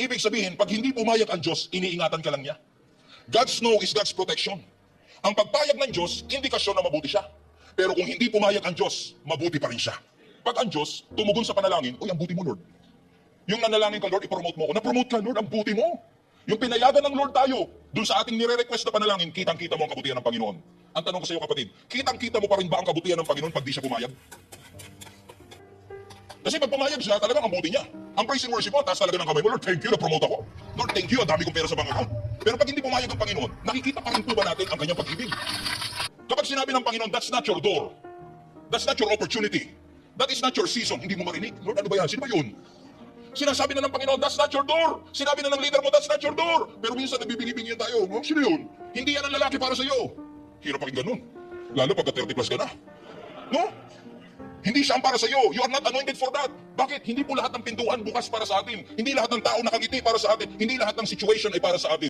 Ibig sabihin, pag hindi pumayag ang Diyos, iniingatan ka lang niya. God's no is God's protection. Ang pagpayag ng Diyos, indikasyon na mabuti siya. Pero kung hindi pumayag ang Diyos, mabuti pa rin siya. Pag ang Diyos, tumugon sa panalangin, uy, ang buti mo, Lord. Yung nanalangin ka, Lord, ipromote mo ako. Na-promote ka, Lord, ang buti mo. Yung pinayagan ng Lord tayo, dun sa ating nire-request na panalangin, kitang-kita mo ang kabutihan ng Panginoon. Ang tanong ko sa iyo, kapatid, kitang-kita mo pa rin ba ang kabutihan ng Panginoon pag di siya pumayag? Kasi pag pumayag siya, talagang ang buti niya. Ang praise and worship mo, taas talaga ng kamay mo, Lord, thank you, na-promote ako. Lord, thank you, ang dami kong pera sa bank account. Pero pag hindi pumayag ang Panginoon, nakikita pa rin po ba natin ang kanyang pag-ibig? Kapag sinabi ng Panginoon, that's not your door. That's not your opportunity. That is not your season. Hindi mo marinig. Lord, ano ba yan? Sino ba yun? Sinasabi na ng Panginoon, that's not your door. Sinabi na ng leader mo, that's not your door. Pero minsan nagbibigay-bigyan tayo. Oh, sino yun? Hindi yan ang lalaki para sa iyo. Hirap pakinggan nun. Lalo pagka 30 plus ka na. No? Hindi siya ang para sa iyo. You are not anointed for that. Bakit? Hindi po lahat ng pintuan bukas para sa atin. Hindi lahat ng tao nakangiti para sa atin. Hindi lahat ng situation ay para sa atin.